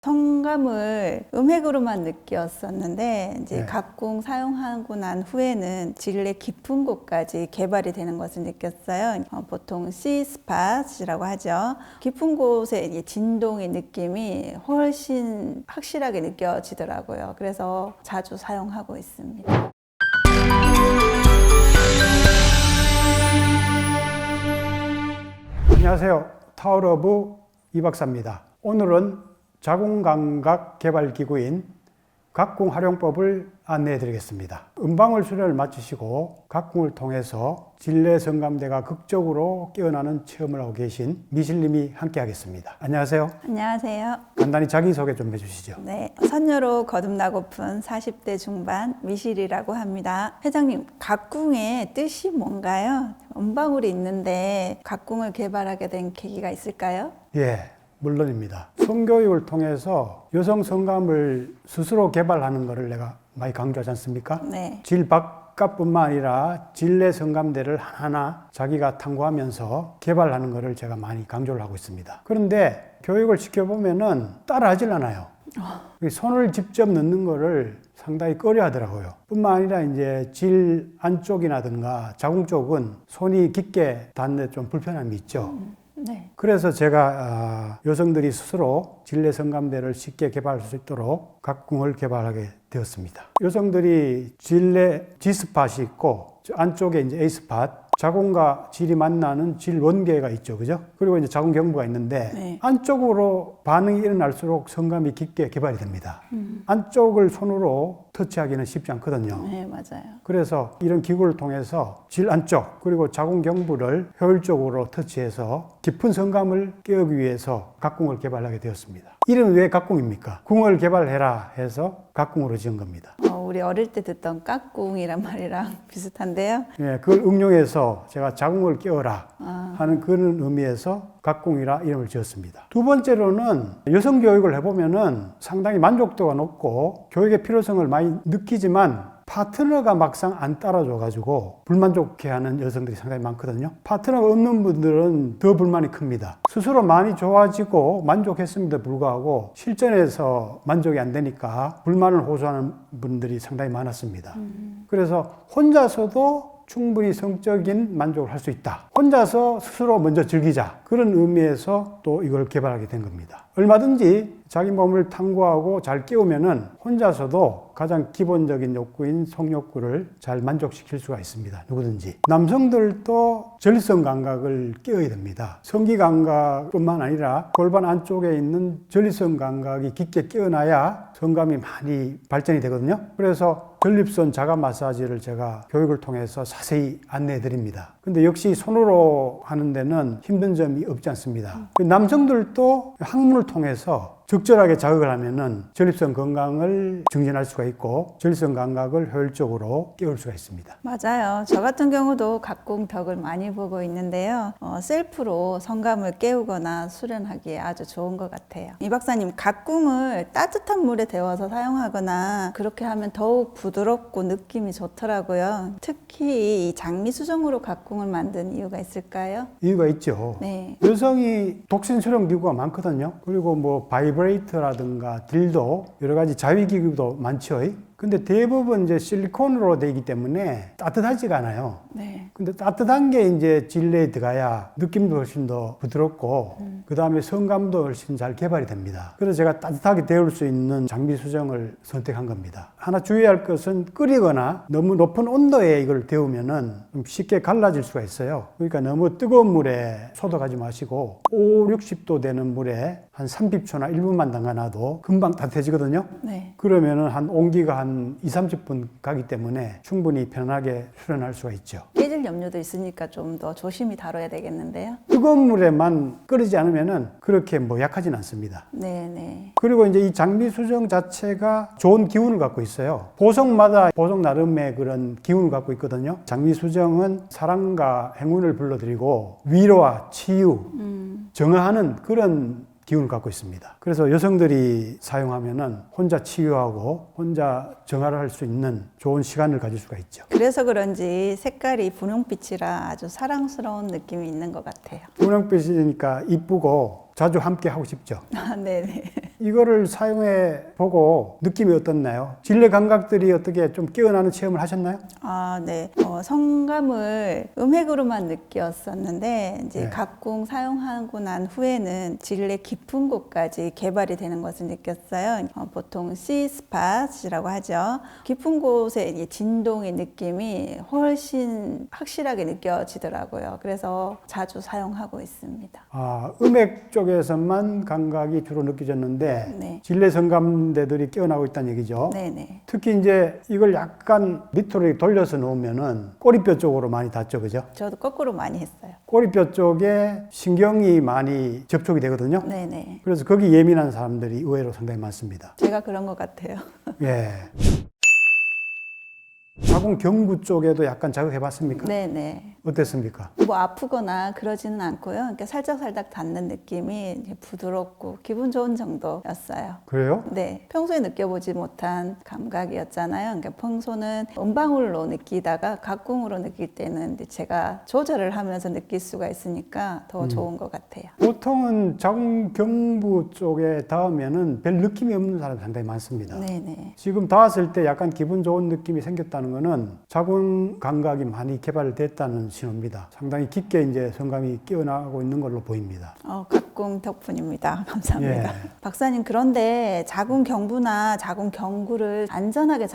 성감을 음획으로만 느꼈었는데 이제 네. 각궁 사용하고 난 후에는 질내 깊은 곳까지 개발이 되는 것을 느꼈어요. 보통 C스팟이라고 하죠. 깊은 곳에 이제 진동의 느낌이 훨씬 확실하게 느껴지더라고요. 그래서 자주 사용하고 있습니다. 안녕하세요. 타워러브 이박사입니다. 오늘은 자궁감각 개발기구인 각궁 활용법을 안내해 드리겠습니다. 음방울 수련을 마치시고 각궁을 통해서 질내 성감대가 극적으로 깨어나는 체험을 하고 계신 미실님이 함께 하겠습니다. 안녕하세요. 안녕하세요. 간단히 자기소개 좀 해주시죠. 네, 선녀로 거듭나고픈 40대 중반 미실이라고 합니다. 회장님, 각궁의 뜻이 뭔가요? 음방울이 있는데 각궁을 개발하게 된 계기가 있을까요? 예, 물론입니다. 성교육을 통해서 여성 성감을 스스로 개발하는 것을 내가 많이 강조하지 않습니까? 네. 질 바깥뿐만 아니라 질내 성감대를 하나하나 자기가 탐구하면서 개발하는 것을 제가 많이 강조를 하고 있습니다. 그런데 교육을 시켜보면은 따라하질 않아요. 손을 직접 넣는 거를 상당히 꺼려 하더라고요. 뿐만 아니라 이제 질 안쪽이라든가 자궁 쪽은 손이 깊게 닿는 데 좀 불편함이 있죠. 네. 그래서 제가 여성들이 스스로 질내 성감대를 쉽게 개발할 수 있도록 각궁을 개발하게 되었습니다. 여성들이 질내 G스팟이 있고 안쪽에 이제 A스팟, 자궁과 질이 만나는 질 원계가 있죠, 그죠? 그리고 이제 자궁 경부가 있는데 네. 안쪽으로 반응이 일어날수록 성감이 깊게 개발이 됩니다. 안쪽을 손으로 터치하기는 쉽지 않거든요. 네, 맞아요. 그래서 이런 기구를 통해서 질 안쪽 그리고 자궁 경부를 효율적으로 터치해서 깊은 성감을 깨우기 위해서 각궁을 개발하게 되었습니다. 이름은 왜 각궁입니까? 궁을 개발해라 해서 각궁으로 지은 겁니다. 우리 어릴 때 듣던 깍궁이란 말이랑 비슷한데요. 예, 그걸 응용해서 제가 자궁을 깨워라 하는 그런 의미에서 각궁이라 이름을 지었습니다. 두 번째로는 여성 교육을 해보면은 상당히 만족도가 높고 교육의 필요성을 많이 느끼지만 파트너가 막상 안 따라줘가지고 불만족해하는 여성들이 상당히 많거든요. 파트너가 없는 분들은 더 불만이 큽니다. 스스로 많이 좋아지고 만족했음에도 불구하고 실전에서 만족이 안 되니까 불만을 호소하는 분들이 상당히 많았습니다. 그래서 혼자서도 충분히 성적인 만족을 할 수 있다. 혼자서 스스로 먼저 즐기자. 그런 의미에서 또 이걸 개발하게 된 겁니다. 얼마든지 자기 몸을 탐구하고 잘 깨우면은 혼자서도 가장 기본적인 욕구인 성욕구를 잘 만족시킬 수가 있습니다. 누구든지. 남성들도 전립선 감각을 깨워야 됩니다. 성기 감각뿐만 아니라 골반 안쪽에 있는 전립선 감각이 깊게 깨어나야 성감이 많이 발전이 되거든요. 그래서 전립선 자가 마사지를 제가 교육을 통해서 자세히 안내해 드립니다. 근데 역시 손으로 하는 데는 힘든 점이 없지 않습니다. 남성들도 학문을 통해서 적절하게 자극을 하면은 전립선 건강을 증진할 수가 있고 전립선 감각을 효율적으로 깨울 수가 있습니다. 맞아요. 저 같은 경우도 각궁 덕을 많이 보고 있는데요. 셀프로 성감을 깨우거나 수련하기에 아주 좋은 것 같아요. 이 박사님, 각궁을 따뜻한 물에 데워서 사용하거나 그렇게 하면 더욱 부드럽고 느낌이 좋더라고요. 특히 이 장미 수정으로 각궁을 만든 이유가 있을까요? 이유가 있죠. 네. 여성이 독신 수령 기구가 많거든요. 그리고 뭐 바이브레이터라든가 딜도 여러 가지 자위 기구도 많죠. 근데 대부분 이제 실리콘으로 되기 때문에 따뜻하지가 않아요. 네. 근데 따뜻한 게 이제 질내에 들어가야 느낌도 훨씬 더 부드럽고 그 다음에 성감도 훨씬 잘 개발이 됩니다. 그래서 제가 따뜻하게 데울 수 있는 장미 수정을 선택한 겁니다. 하나 주의할 것은 끓이거나 너무 높은 온도에 이걸 데우면은 좀 쉽게 갈라질 수가 있어요. 그러니까 너무 뜨거운 물에 소독하지 마시고 5, 60도 되는 물에 한 30초나 1분만 담가놔도 금방 따뜻해지거든요. 네. 그러면은 한 온기가 한 2, 30분 가기 때문에 충분히 편하게 수련할 수가 있죠. 깨질 염려도 있으니까 좀 더 조심히 다뤄야 되겠는데요. 뜨거운 물에만 끓이지 않으면은 그렇게 뭐 약하진 않습니다. 네네. 그리고 이제 이 장미 수정 자체가 좋은 기운을 갖고 있어요. 보석마다 보석 나름의 그런 기운을 갖고 있거든요. 장미 수정은 사랑과 행운을 불러들이고 위로와 치유, 정화하는 그런 기운을 갖고 있습니다. 그래서 여성들이 사용하면은 혼자 치유하고 혼자 정화를 할 수 있는 좋은 시간을 가질 수가 있죠. 그래서 그런지 색깔이 분홍빛이라 아주 사랑스러운 느낌이 있는 것 같아요. 분홍빛이니까 이쁘고 자주 함께 하고 싶죠. 아, 네네. 이거를 사용해 보고 느낌이 어떻나요? 진례 감각들이 어떻게 좀 깨어나는 체험을 하셨나요? 아, 네. 성감을 음획으로만 느꼈었는데 이제 네. 각궁 사용하고 난 후에는 진례 깊은 곳까지 개발이 되는 것을 느꼈어요. 보통 C 스팟이라고 하죠. 깊은 곳에 이제 진동의 느낌이 훨씬 확실하게 느껴지더라고요. 그래서 자주 사용하고 있습니다. 아, 음액 쪽에서만 감각이 주로 느껴졌는데 네. 진례 성감대들이 깨어나고 있다는 얘기죠. 네네. 특히 이제 이걸 약간 밑으로 이렇게 돌려서 놓으면은 꼬리뼈 쪽으로 많이 닿죠, 그죠? 저도 거꾸로 많이 했어요. 꼬리뼈 쪽에 신경이 많이 접촉이 되거든요. 네네. 그래서 거기 예민한 사람들이 의외로 상당히 많습니다. 제가 그런 것 같아요. 예. 자궁 경부 쪽에도 약간 자극해 봤습니까? 네네. 어땠습니까? 뭐 아프거나 그러지는 않고요. 그러니까 살짝살짝 닿는 느낌이 이제 부드럽고 기분 좋은 정도였어요. 그래요? 네. 평소에 느껴보지 못한 감각이었잖아요. 그러니까 평소는 음방울로 느끼다가 각궁으로 느낄 때는 이제 제가 조절을 하면서 느낄 수가 있으니까 더 좋은 것 같아요. 보통은 자궁 경부 쪽에 닿으면은 별 느낌이 없는 사람이 상당히 많습니다. 네네. 지금 닿았을 때 약간 기분 좋은 느낌이 생겼다는 거는 자궁 감각이 많이 개발됐다는 신호입니다. 상당히 깊게 이제 성감이 깨어나고 있는 걸로 보입니다. 각궁 덕분입니다. 감사합니다. 예. 박사님, 그런데 자궁 경부나 자궁 경구를 안전하게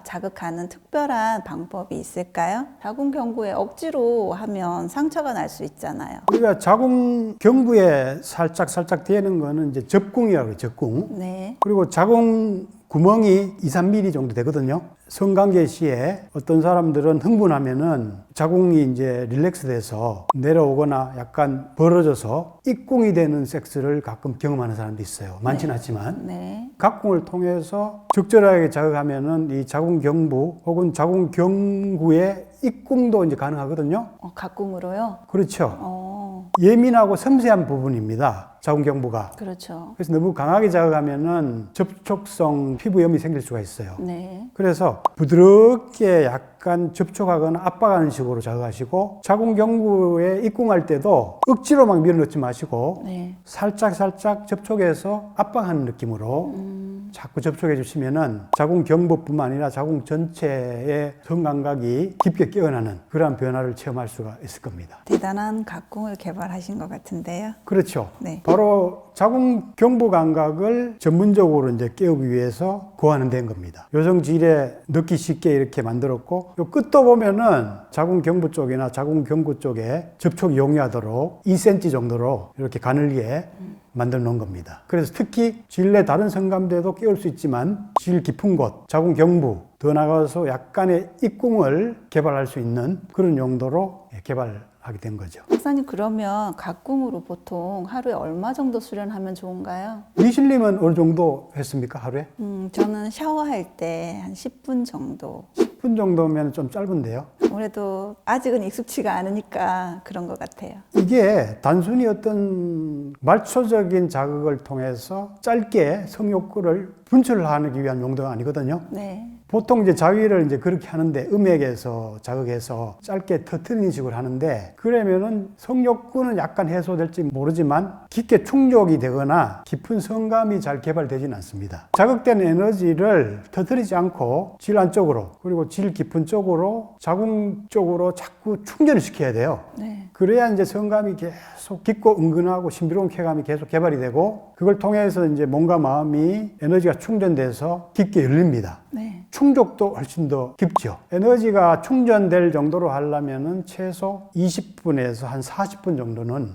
자극하는 특별한 방법이 있을까요? 자궁 경부에 억지로 하면 상처가 날 수 있잖아요. 우리가 자궁 경부에 살짝 되는 거는 이제 접궁이라고 해요, 접궁. 네. 그리고 자궁 구멍이 2, 3mm 정도 되거든요. 성관계 시에 어떤 사람들은 흥분하면은 자궁이 이제 릴렉스 돼서 내려오거나 약간 벌어져서 입궁이 되는 섹스를 가끔 경험하는 사람도 있어요. 많지는 않지만. 네. 각궁을 통해서 적절하게 자극하면은 이 자궁 경부 혹은 자궁 경구의 입궁도 이제 가능하거든요. 각궁으로요? 그렇죠. 예민하고 섬세한 부분입니다. 자궁 경부가. 그렇죠. 그래서 너무 강하게 자극하면은 접촉성 피부염이 생길 수가 있어요. 네. 그래서 부드럽게 약간 접촉하거나 압박하는 식으로 자극하시고 자궁 경부에 입궁할 때도 억지로 막 밀어넣지 마시고 네. 살짝 접촉해서 압박하는 느낌으로 자꾸 접촉해 주시면은 자궁 경부뿐만 아니라 자궁 전체의 성감각이 깊게 깨어나는 그러한 변화를 체험할 수가 있을 겁니다. 대단한 각궁을 개발하신 것 같은데요. 그렇죠. 네. 바로 자궁 경부 감각을 전문적으로 이제 깨우기 위해서 고안은 된 겁니다. 여성 질에 넣기 쉽게 이렇게 만들었고, 요 끝도 보면은 자궁 경부 쪽이나 자궁 경구 쪽에 접촉이 용이하도록 2cm 정도로 이렇게 가늘게 만들어 놓은 겁니다. 그래서 특히 질 내 다른 성감대도 깨울 수 있지만 질 깊은 곳, 자궁 경부, 더 나가서 약간의 입궁을 개발할 수 있는 그런 용도로 개발하게 된 거죠. 박사님, 그러면 각궁으로 보통 하루에 얼마 정도 수련하면 좋은가요? 미실님은 어느 정도 했습니까, 하루에? 저는 샤워할 때 한 10분 정도. 10분 정도면 좀 짧은데요. 아무래도 아직은 익숙치가 않으니까 그런 것 같아요. 이게 단순히 어떤 말초적인 자극을 통해서 짧게 성욕구를 분출하기 위한 용도가 아니거든요. 네. 보통 이제 자위를 이제 그렇게 하는데 음액에서 자극해서 짧게 터트리는 식으로 하는데 그러면은 성욕구는 약간 해소될지 모르지만 깊게 충족이 되거나 깊은 성감이 잘 개발되지는 않습니다. 자극된 에너지를 터트리지 않고 질 안쪽으로 그리고 질 깊은 쪽으로 자궁 쪽으로 자꾸 충전을 시켜야 돼요. 네. 그래야 이제 성감이 계속 깊고 은근하고 신비로운 쾌감이 계속 개발이 되고 그걸 통해서 이제 몸과 마음이 에너지가 충전돼서 깊게 열립니다. 네. 충족도 훨씬 더 깊죠. 에너지가 충전될 정도로 하려면은 최소 20분에서 한 40분 정도는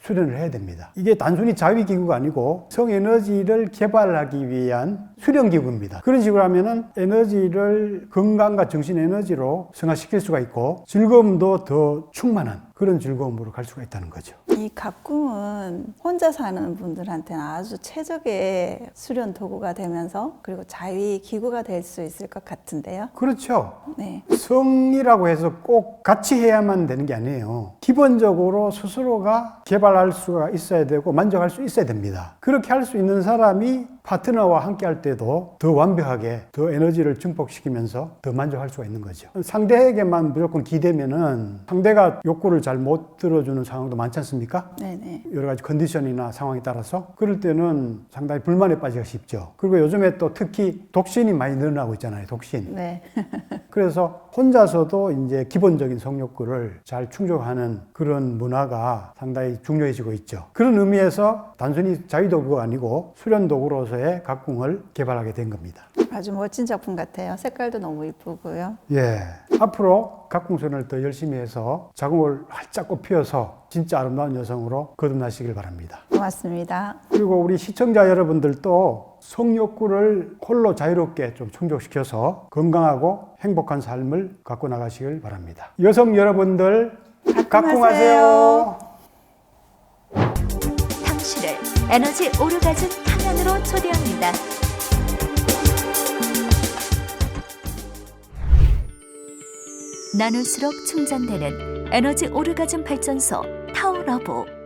수련을 해야 됩니다. 이게 단순히 자위기구가 아니고 성에너지를 개발하기 위한 수련기구입니다. 그런 식으로 하면은 에너지를 건강과 정신 에너지로 승화시킬 수가 있고 즐거움도 더 충만한 그런 즐거움으로 갈 수가 있다는 거죠. 이 각궁은 혼자 사는 분들한테는 아주 최적의 수련 도구가 되면서 그리고 자위 기구가 될 수 있을 것 같은데요. 그렇죠. 네. 성이라고 해서 꼭 같이 해야만 되는 게 아니에요. 기본적으로 스스로가 개발할 수가 있어야 되고 만족할 수 있어야 됩니다. 그렇게 할 수 있는 사람이 파트너와 함께 할 때도 더 완벽하게 더 에너지를 증폭시키면서 더 만족할 수가 있는 거죠. 상대에게만 무조건 기대면은 상대가 욕구를 잘 못 들어주는 상황도 많지 않습니까? 네네. 여러 가지 컨디션이나 상황에 따라서 그럴 때는 상당히 불만에 빠지기가 쉽죠. 그리고 요즘에 또 특히 독신이 많이 늘어나고 있잖아요. 독신. 네. 그래서 혼자서도 이제 기본적인 성욕구를 잘 충족하는 그런 문화가 상당히 중요해지고 있죠. 그런 의미에서 단순히 자위도구가 아니고 수련도구로서의 각궁을 개발하게 된 겁니다. 아주 멋진 작품 같아요. 색깔도 너무 이쁘고요. 예. 앞으로 각궁수련을 더 열심히 해서 자궁을 활짝 꽃피워서 진짜 아름다운 여성으로 거듭나시길 바랍니다. 고맙습니다. 그리고 우리 시청자 여러분들도 성욕구를 홀로 자유롭게 좀 충족시켜서 건강하고 행복한 삶을 갖고 나가시길 바랍니다. 여성 여러분들 각궁하세요. 당신을 에너지 오르가즘 탕안으로 초대합니다. 나눌수록 충전되는 에너지 오르가즘 발전소 타워러브.